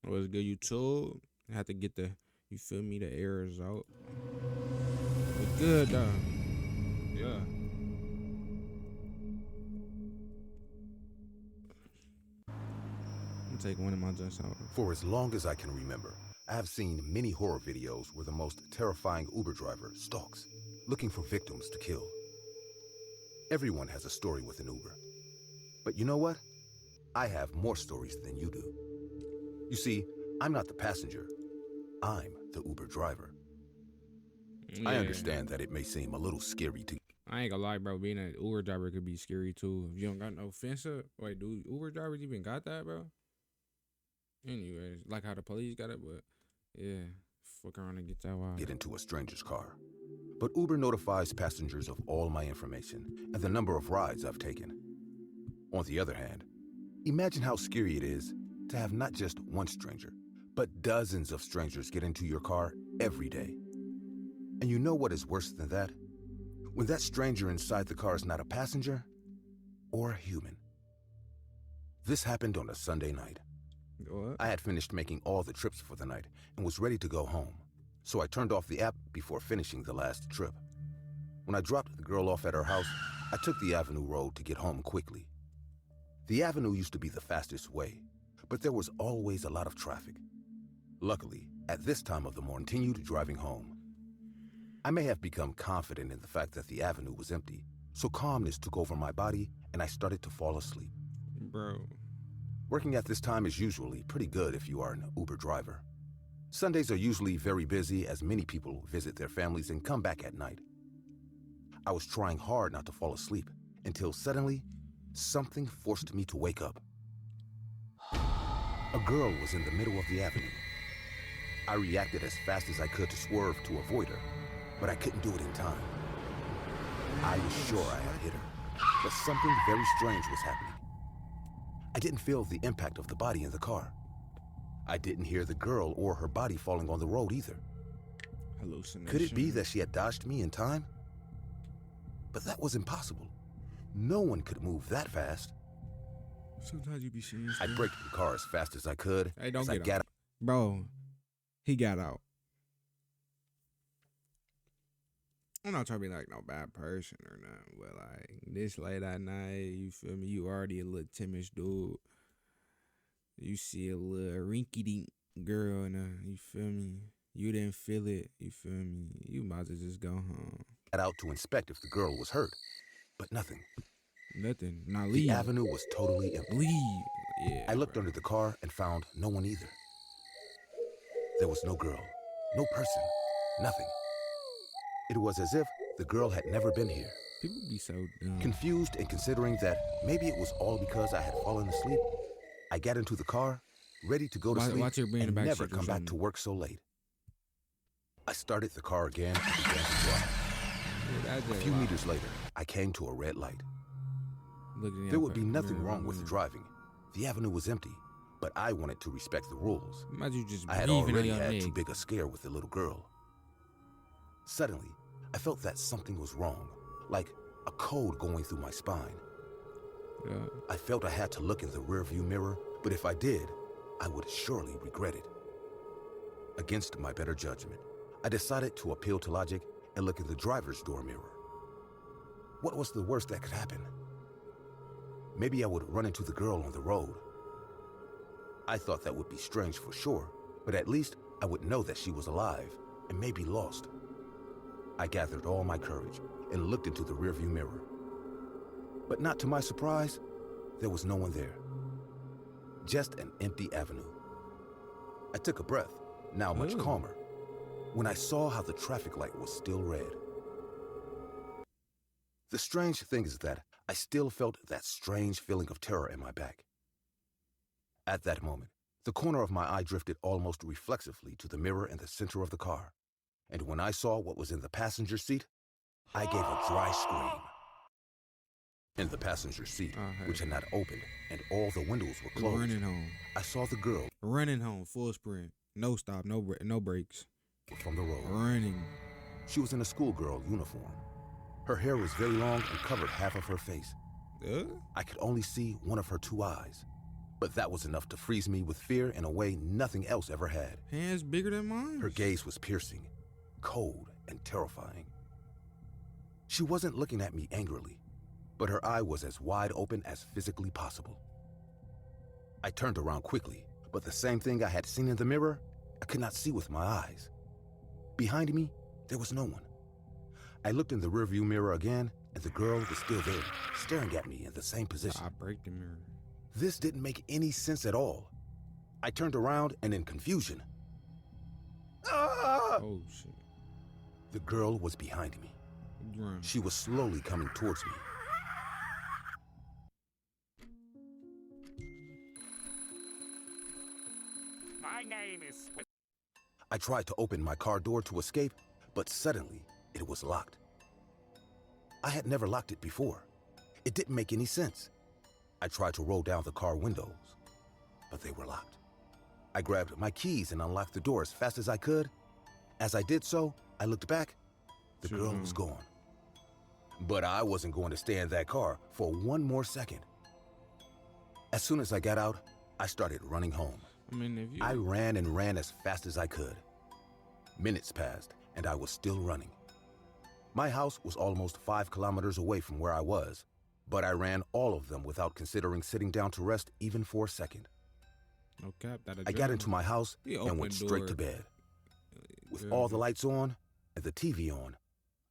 Was good. You told. Had to get the. You feel me? The errors out. But good though. Yeah. I'm take one of my just out. For as long as I can remember, I have seen many horror videos where the most terrifying Uber driver stalks, looking for victims to kill. Everyone has a story with an Uber. But you know what? I have more stories than you do. You see, I'm not the passenger. I'm the Uber driver. Yeah. I understand that it may seem a little scary to... I ain't gonna lie, bro. Being an Uber driver could be scary too. If you don't got no fence up. Wait, do Uber drivers even got that, bro? Anyways, like how the police got it, but yeah, fuck around and get that wild. Get into a stranger's car. But Uber notifies passengers of all my information and the number of rides I've taken. On the other hand, imagine how scary it is to have not just one stranger, but dozens of strangers get into your car every day. And you know what is worse than that? When that stranger inside the car is not a passenger or a human. This happened on a Sunday night. What? I had finished making all the trips for the night and was ready to go home, so I turned off the app before finishing the last trip. When I dropped the girl off at her house, I took the Avenue Road to get home quickly. The Avenue used to be the fastest way, but there was always a lot of traffic. Luckily, at this time of the morning, I continued driving home. I may have become confident in the fact that the avenue was empty, so calmness took over my body and I started to fall asleep. Bro. Working at this time is usually pretty good if you are an Uber driver. Sundays are usually very busy as many people visit their families and come back at night. I was trying hard not to fall asleep until suddenly, something forced me to wake up. A girl was in the middle of the avenue. I reacted as fast as I could to swerve to avoid her, but I couldn't do it in time. I was sure I had hit her, but something very strange was happening. I didn't feel the impact of the body in the car. I didn't hear the girl or her body falling on the road either. Hallucination. Could it be that she had dodged me in time? But that was impossible. No one could move that fast. Sometimes you be seeing I stuff. braked the car as fast as I could. Hey, don't as I get out. Bro, he got out. I'm not trying to be like no bad person or nothing, but like this late at night, you feel me? You already a little timid dude. You see a little rinky dink girl and you feel me? You didn't feel it, you feel me? You might as well just go home. got out to inspect if the girl was hurt, but nothing. Nothing. Not The leave. avenue was totally empty. Leave. Yeah. I looked bro. under the car and found no one either. There was no girl, no person, nothing. It was as if the girl had never been here. People be so dumb. Confused and considering that maybe it was all because I had fallen asleep, I got into the car, ready to go to sleep Watch your brain in and the back never seat or come back something. to work so late. I started the car again and began to drive. Yeah, A few meters later, I came to a red light. There would be nothing wrong with driving. The avenue was empty, but I wanted to respect the rules. Imagine you just I had breathing already on your had neck. too big a scare with the little girl. Suddenly, I felt that something was wrong, like a cold going through my spine. Yeah. I felt I had to look in the rearview mirror, but if I did, I would surely regret it. Against my better judgment, I decided to appeal to logic and look in the driver's door mirror. What was the worst that could happen? Maybe I would run into the girl on the road. I thought that would be strange for sure, but at least I would know that she was alive and maybe lost. I gathered all my courage and looked into the rearview mirror. But not to my surprise, there was no one there. Just an empty avenue. I took a breath, now much Ooh. calmer, when I saw how the traffic light was still red. The strange thing is that I still felt that strange feeling of terror in my back. At that moment, the corner of my eye drifted almost reflexively to the mirror in the center of the car. And when I saw what was in the passenger seat, I gave a dry scream. In the passenger seat, which had not opened and all the windows were closed, Running home. I saw the girl Running home. Full sprint. No stop. No brakes. from the road. Running. She was in a schoolgirl uniform. Her hair was very long and covered half of her face. I could only see one of her two eyes, but that was enough to freeze me with fear in a way nothing else ever had. Hands bigger than mine. Her gaze was piercing, cold, and terrifying. She wasn't looking at me angrily, but her eye was as wide open as physically possible. I turned around quickly, but the same thing I had seen in the mirror, I could not see with my eyes. Behind me, there was no one. I looked in the rearview mirror again, and the girl was still there, staring at me in the same position. I break the mirror. This didn't make any sense at all. I turned around and in confusion. Ah! Oh, shit. The girl was behind me. Run. She was slowly coming towards me. My name is... I tried to open my car door to escape, but suddenly it was locked. I had never locked it before. It didn't make any sense. I tried to roll down the car windows, but they were locked. I grabbed my keys and unlocked the door as fast as I could. As I did so, I looked back. The girl was gone. But I wasn't going to stay in that car for one more second. As soon as I got out, I started running home. I mean, if you... I ran and ran as fast as I could. Minutes passed, and I was still running. My house was almost 5 kilometers away from where I was, but I ran all of them without considering sitting down to rest even for a second. No cap, that I got into my house The and open went straight to door. bed. With all the lights on and the TV on,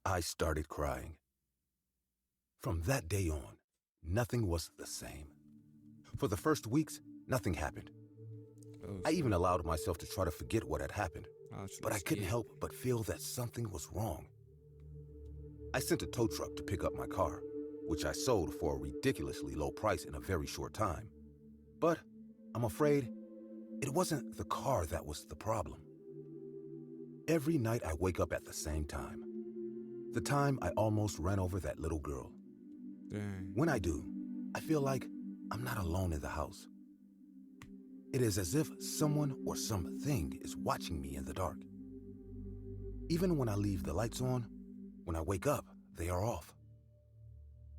I started crying. From that day on, nothing was the same. For the first weeks, nothing happened. Oh, I even allowed myself to try to forget what had happened, shit. but I couldn't help but feel that something was wrong. I sent a tow truck to pick up my car, which I sold for a ridiculously low price in a very short time. But I'm afraid it wasn't the car that was the problem. Every night I wake up at the same time. The time I almost ran over that little girl. Dang. When I do, I feel like I'm not alone in the house. It is as if someone or something is watching me in the dark. Even when I leave the lights on, when I wake up, they are off.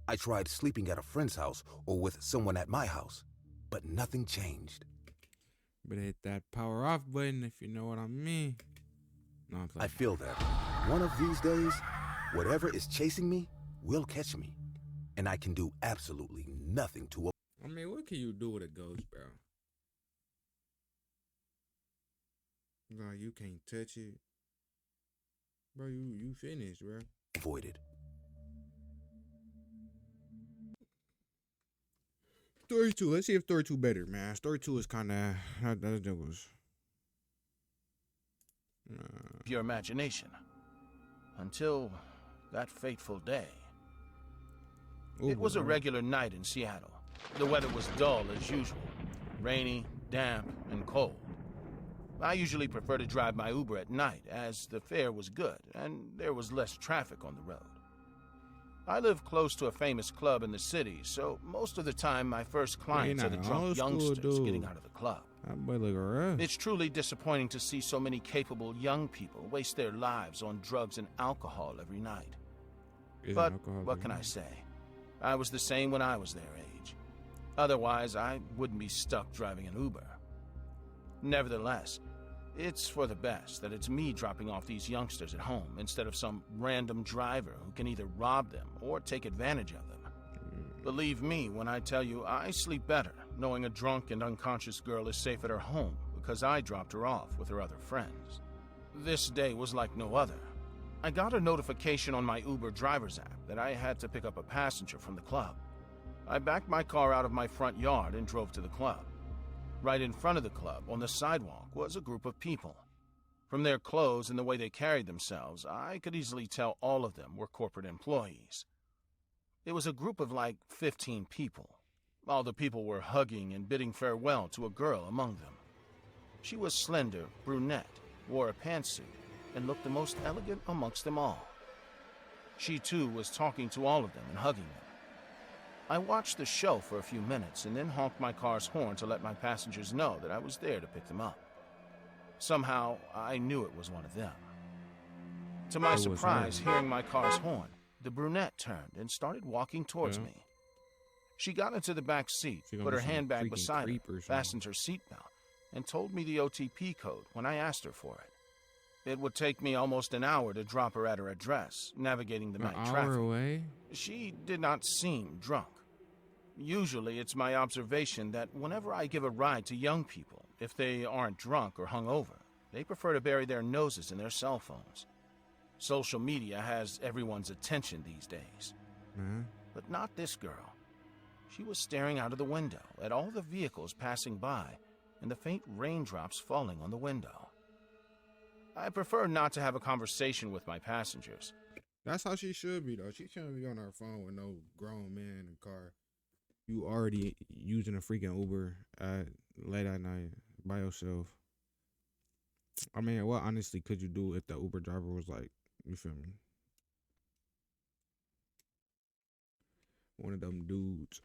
I tried sleeping at a friend's house or with someone at my house, but nothing changed. But hit that power off button if you know what I mean. No, I'm I feel that one of these days, whatever is chasing me will catch me, and I can do absolutely nothing to I mean, what can you do with a ghost, bro? No, you can't touch it. Bro, you finished, bro. avoid it. Story 2. Let's see if Story 2 better, man. Story 2 is kind of... That was... Your imagination. Until that fateful day. Ooh, It was a bro. regular night in Seattle. The weather was dull as usual. Rainy, damp, and cold. I usually prefer to drive my Uber at night, as the fare was good, and there was less traffic on the road. I live close to a famous club in the city, so most of the time my first clients are the not an drunk old school youngsters dude. getting out of the club. That boy look rough. It's truly disappointing to see so many capable young people waste their lives on drugs and alcohol every night. But what can I say? I was the same when I was their age. Otherwise, I wouldn't be stuck driving an Uber. Nevertheless, it's for the best that it's me dropping off these youngsters at home instead of some random driver who can either rob them or take advantage of them. Believe me when I tell you I sleep better knowing a drunk and unconscious girl is safe at her home because I dropped her off with her other friends. This day was like no other. I got a notification on my Uber driver's app that I had to pick up a passenger from the club. I backed my car out of my front yard and drove to the club. Right in front of the club, on the sidewalk, was a group of people. From their clothes and the way they carried themselves, I could easily tell all of them were corporate employees. It was a group of like 15 people. All the people were hugging and bidding farewell to a girl among them. She was slender, brunette, wore a pantsuit, and looked the most elegant amongst them all. She too was talking to all of them and hugging them. I watched the show for a few minutes and then honked my car's horn to let my passengers know that I was there to pick them up. Somehow, I knew it was one of them. To my surprise, hearing my car's horn, the brunette turned and started walking towards me. She got into the back seat, She gonna put be her some handbag freaking beside her, creep or something. fastened her seatbelt, and told me the OTP code when I asked her for it. It would take me almost an hour to drop her at her address, navigating the An night hour traffic. away? She did not seem drunk. Usually, it's my observation that whenever I give a ride to young people, if they aren't drunk or hungover, they prefer to bury their noses in their cell phones. Social media has everyone's attention these days. But not this girl. She was staring out of the window at all the vehicles passing by and the faint raindrops falling on the window. I prefer not to have a conversation with my passengers. That's how she should be, though. She shouldn't be on her phone with no grown man in the car. You already using a freaking Uber at late at night by yourself. I mean, what honestly could you do if the Uber driver was like, you feel me? One of them dudes.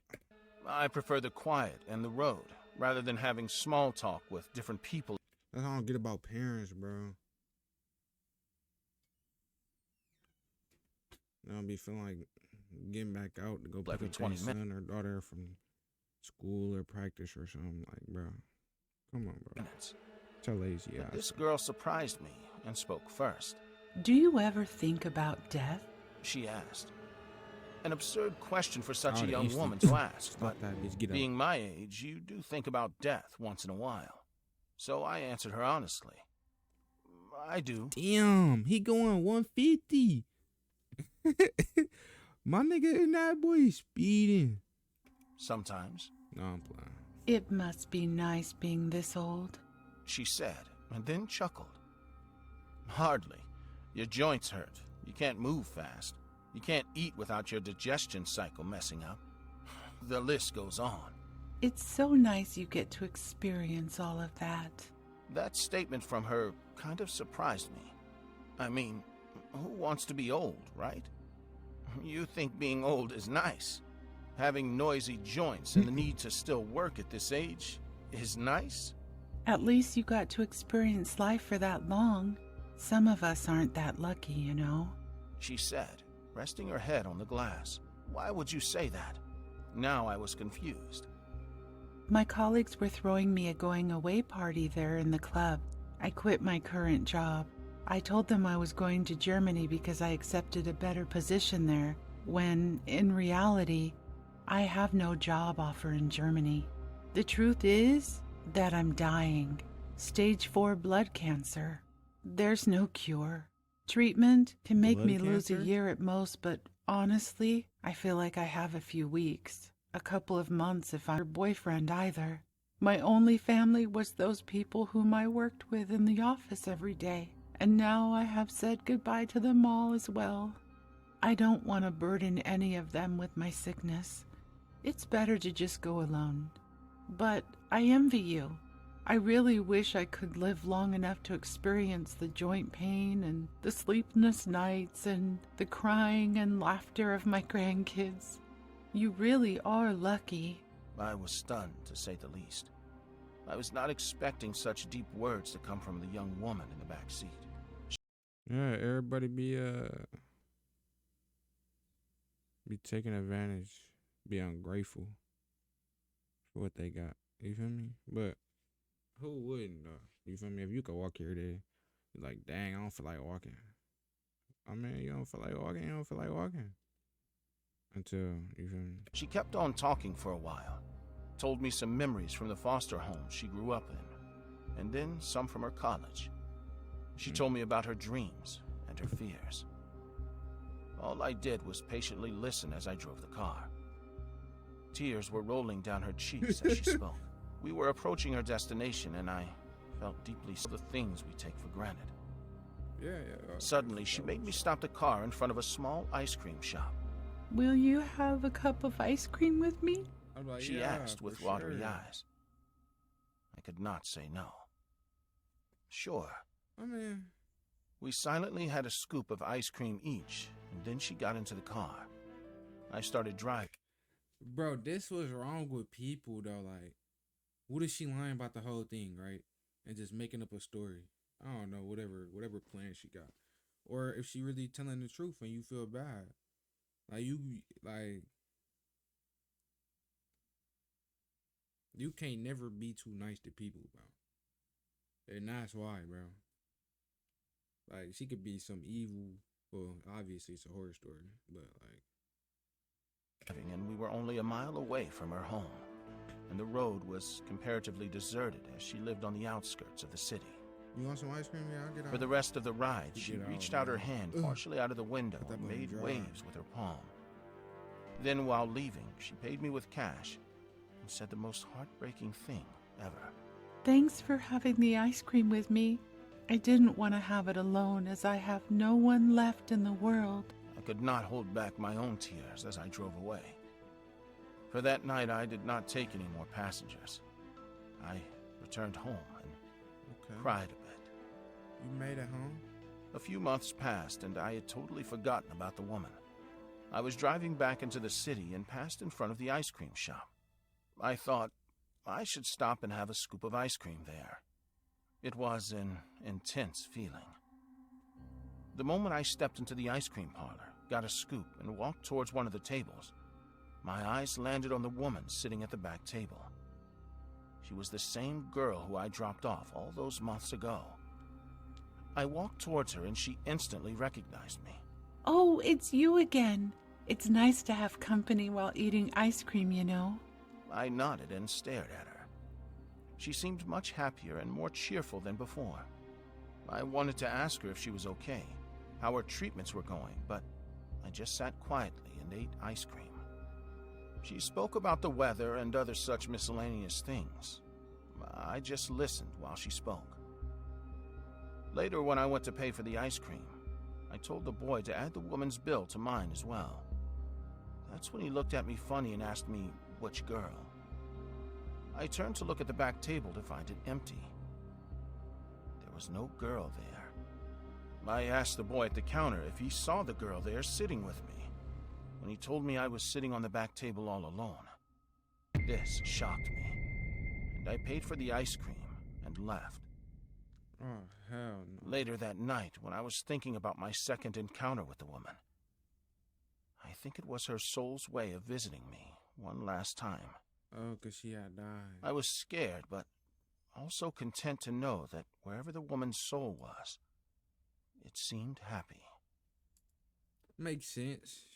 I prefer the quiet and the road, rather than having small talk with different people. That's how I don't get about parents, bro. I don't be feeling like getting back out to go pick Every up 20 their son or daughter from school or practice or something. Like, bro, come on, bro. Minutes. Tell lazy But ass. this girl surprised me and spoke first. Do you ever think about death? She asked. An absurd question for such Oh, a the young instant- woman to ask, Stop but that, bitch. Get being up. my age, you do think about death once in a while. So I answered her honestly. I do. Damn, he going 150. My nigga in that boy is speeding. Sometimes, No, I'm playing. It must be nice being this old. she said, and then chuckled. Hardly. Your joints hurt. You can't move fast. You can't eat without your digestion cycle messing up. The list goes on. It's so nice you get to experience all of that. That statement from her kind of surprised me. I mean, who wants to be old, right? You think being old is nice. Having noisy joints and the need to still work at this age is nice? At least you got to experience life for that long. Some of us aren't that lucky, you know. She said, resting her head on the glass. Why would you say that? Now I was confused. My colleagues were throwing me a going away party there in the club. I quit my current job. I told them I was going to Germany because I accepted a better position there, when, in reality, I have no job offer in Germany. The truth is that I'm dying. Stage 4 blood cancer. There's no cure. Treatment can make Blood me lose a cancer? year at most, but honestly, I feel like I have a few weeks. A couple of months if I'm your boyfriend either. My only family was those people whom I worked with in the office every day, and now I have said goodbye to them all as well. I don't want to burden any of them with my sickness. It's better to just go alone. But I envy you. I really wish I could live long enough to experience the joint pain and the sleepless nights and the crying and laughter of my grandkids. You really are lucky. I was stunned, to say the least. I was not expecting such deep words to come from the young woman in the back seat. Yeah, everybody be taking advantage, be ungrateful for what they got. You feel me? But who wouldn't though? You feel me? If you could walk here today, you're like, dang, I don't feel like walking. I mean, you don't feel like walking, you don't feel like walking. Until, you feel me? She kept on talking for a while, told me some memories from the foster home she grew up in, and then some from her college. She told me about her dreams and her fears. All I did was patiently listen as I drove the car. Tears were rolling down her cheeks as she spoke. We were approaching her destination, and I felt deeply the things we take for granted. Yeah. Suddenly, she made me stop the car in front of a small ice cream shop. Will you have a cup of ice cream with me? I'm like, She yeah, asked with for watery sure. eyes. I could not say no. Sure. I mean, We silently had a scoop of ice cream each, and then she got into the car. I started driving. bro, this was wrong with people though. Like, what is she lying about the whole thing, right? And just making up a story. I don't know, whatever plan she got, or if she really telling the truth and you feel bad, like You can't never be too nice to people, bro. And that's why, bro. Like, she could be some evil. Well, obviously, it's a horror story, but like. And we were only a mile away from her home, and the road was comparatively deserted as she lived on the outskirts of the city. You want some ice cream? Yeah, I'll get out. For the rest of the ride, she reached out her man. hand partially out of the window and made waves with her palm. Then, while leaving, she paid me with cash and said the most heartbreaking thing ever. Thanks for having the ice cream with me. I didn't want to have it alone as I have no one left in the world. I could not hold back my own tears as I drove away. For that night, I did not take any more passengers. I returned home and cried a bit. You made it home? A few months passed, and I had totally forgotten about the woman. I was driving back into the city and passed in front of the ice cream shop. I thought I should stop and have a scoop of ice cream there. It was an intense feeling. The moment I stepped into the ice cream parlor, got a scoop, and walked towards one of the tables, my eyes landed on the woman sitting at the back table. She was the same girl who I dropped off all those months ago. I walked towards her and she instantly recognized me. Oh, it's you again. It's nice to have company while eating ice cream, you know. I nodded and stared at her. She seemed much happier and more cheerful than before. I wanted to ask her if she was okay, how her treatments were going, but I just sat quietly and ate ice cream. She spoke about the weather and other such miscellaneous things. I just listened while she spoke. Later, when I went to pay for the ice cream, I told the boy to add the woman's bill to mine as well. That's when he looked at me funny and asked me, which girl? I turned to look at the back table to find it empty. There was no girl there. I asked the boy at the counter if he saw the girl there sitting with me, when he told me I was sitting on the back table all alone. This shocked me, and I paid for the ice cream and left. Oh, hell no. Later that night, when I was thinking about my second encounter with the woman, I think it was her soul's way of visiting me one last time. Oh, 'cause she had died. I was scared, but also content to know that wherever the woman's soul was, it seemed happy. Makes sense.